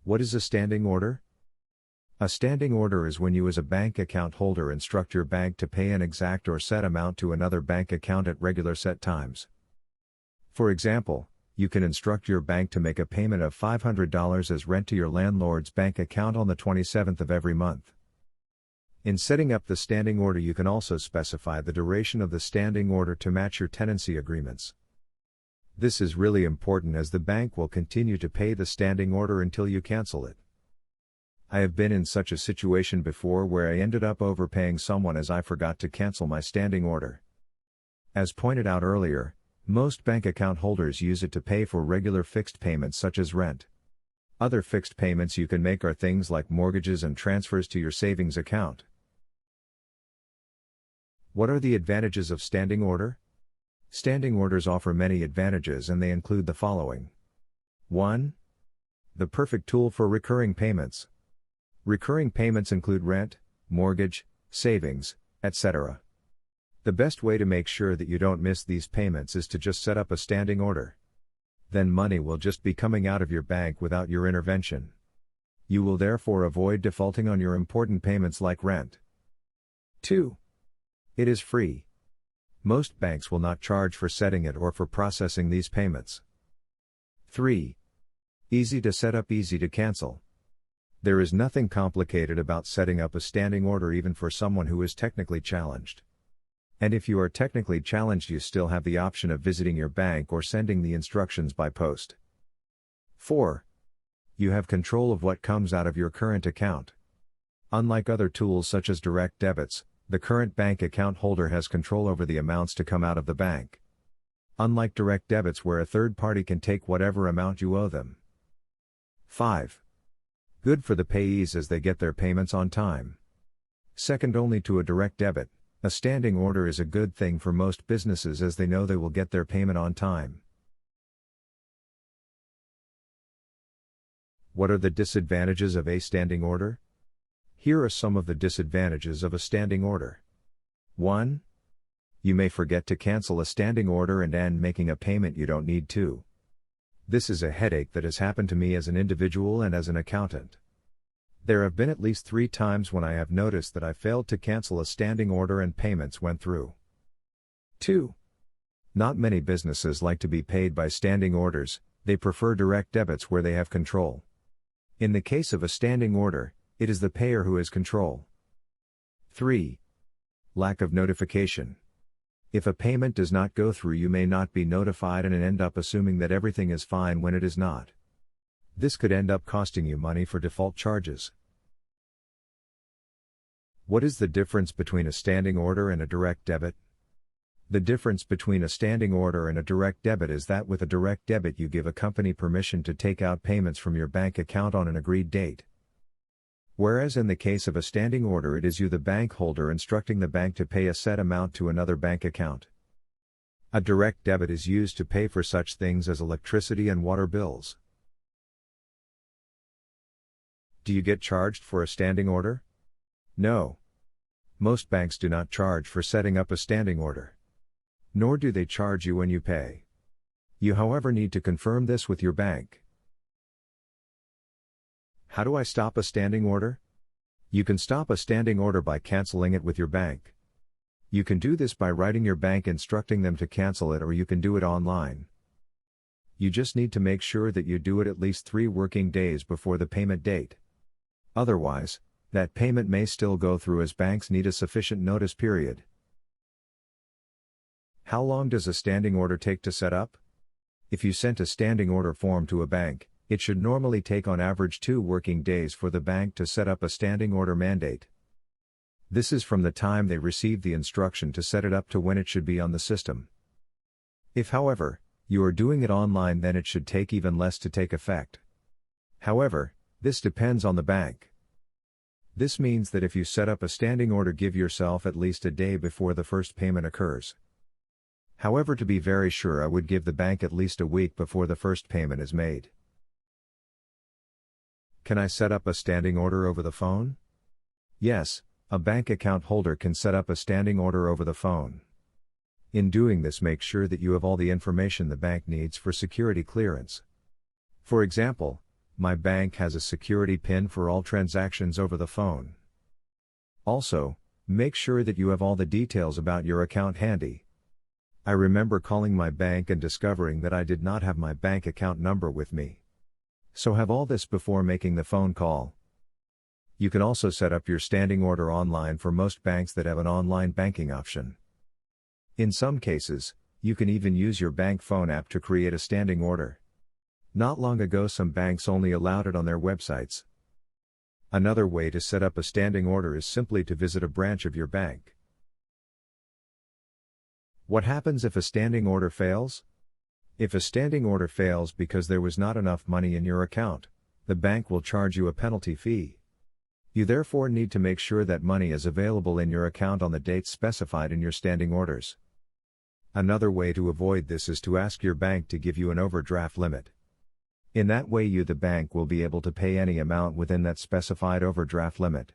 What is a standing order? A standing order is when you as a bank account holder instruct your bank to pay an exact or set amount to another bank account at regular set times. For example, you can instruct your bank to make a payment of $500 as rent to your landlord's bank account on the 27th of every month. In setting up the standing order, you can also specify the duration of the standing order to match your tenancy agreements. This is really important as the bank will continue to pay the standing order until you cancel it. I have been in such a situation before where I ended up overpaying someone as I forgot to cancel my standing order. As pointed out earlier, most bank account holders use it to pay for regular fixed payments such as rent. Other fixed payments you can make are things like mortgages and transfers to your savings account. What are the advantages of standing order? Standing orders offer many advantages and they include the following. 1. The perfect tool for recurring payments. Recurring payments include rent, mortgage, savings, etc. The best way to make sure that you don't miss these payments is to just set up a standing order. Then money will just be coming out of your bank without your intervention. You will therefore avoid defaulting on your important payments like rent. 2. It is free. Most banks will not charge for setting it or for processing these payments. 3. Easy to set up, easy to cancel. There is nothing complicated about setting up a standing order even for someone who is technically challenged. And if you are technically challenged, you still have the option of visiting your bank or sending the instructions by post. 4. You have control of what comes out of your current account. Unlike other tools such as direct debits, the current bank account holder has control over the amounts to come out of the bank. Unlike direct debits where a third party can take whatever amount you owe them. 5. Good for the payees as they get their payments on time. Second only to a direct debit, a standing order is a good thing for most businesses as they know they will get their payment on time. What are the disadvantages of a standing order? Here are some of the disadvantages of a standing order. 1. You may forget to cancel a standing order and end making a payment you don't need to. This is a headache that has happened to me as an individual and as an accountant. There have been at least 3 times when I have noticed that I failed to cancel a standing order and payments went through. 2. Not many businesses like to be paid by standing orders, they prefer direct debits where they have control. In the case of a standing order, it is the payer who has control. 3. Lack of notification. If a payment does not go through, you may not be notified and end up assuming that everything is fine when it is not. This could end up costing you money for default charges. What is the difference between a standing order and a direct debit? The difference between a standing order and a direct debit is that with a direct debit you give a company permission to take out payments from your bank account on an agreed date. Whereas in the case of a standing order, it is you, the bank holder, instructing the bank to pay a set amount to another bank account. A direct debit is used to pay for such things as electricity and water bills. Do you get charged for a standing order? No. Most banks do not charge for setting up a standing order. Nor do they charge you when you pay. You, however, need to confirm this with your bank. How do I stop a standing order? You can stop a standing order by canceling it with your bank. You can do this by writing your bank instructing them to cancel it, or you can do it online. You just need to make sure that you do it at least 3 working days before the payment date. Otherwise, that payment may still go through as banks need a sufficient notice period. How long does a standing order take to set up? If you sent a standing order form to a bank, it should normally take on average 2 working days for the bank to set up a standing order mandate. This is from the time they receive the instruction to set it up to when it should be on the system. If, however, you are doing it online, then it should take even less to take effect. However, this depends on the bank. This means that if you set up a standing order, give yourself at least a day before the first payment occurs. However, to be very sure, I would give the bank at least a week before the first payment is made. Can I set up a standing order over the phone? Yes, a bank account holder can set up a standing order over the phone. In doing this, make sure that you have all the information the bank needs for security clearance. For example, My bank has a security PIN for all transactions over the phone. Also, make sure that you have all the details about your account handy. I remember calling my bank and discovering that I did not have my bank account number with me. So have all this before making the phone call. You can also set up your standing order online for most banks that have an online banking option. In some cases, you can even use your bank phone app to create a standing order. Not long ago, some banks only allowed it on their websites. Another way to set up a standing order is simply to visit a branch of your bank. What happens if a standing order fails? If a standing order fails because there was not enough money in your account, the bank will charge you a penalty fee. You therefore need to make sure that money is available in your account on the dates specified in your standing orders. Another way to avoid this is to ask your bank to give you an overdraft limit. In that way, the bank will be able to pay any amount within that specified overdraft limit.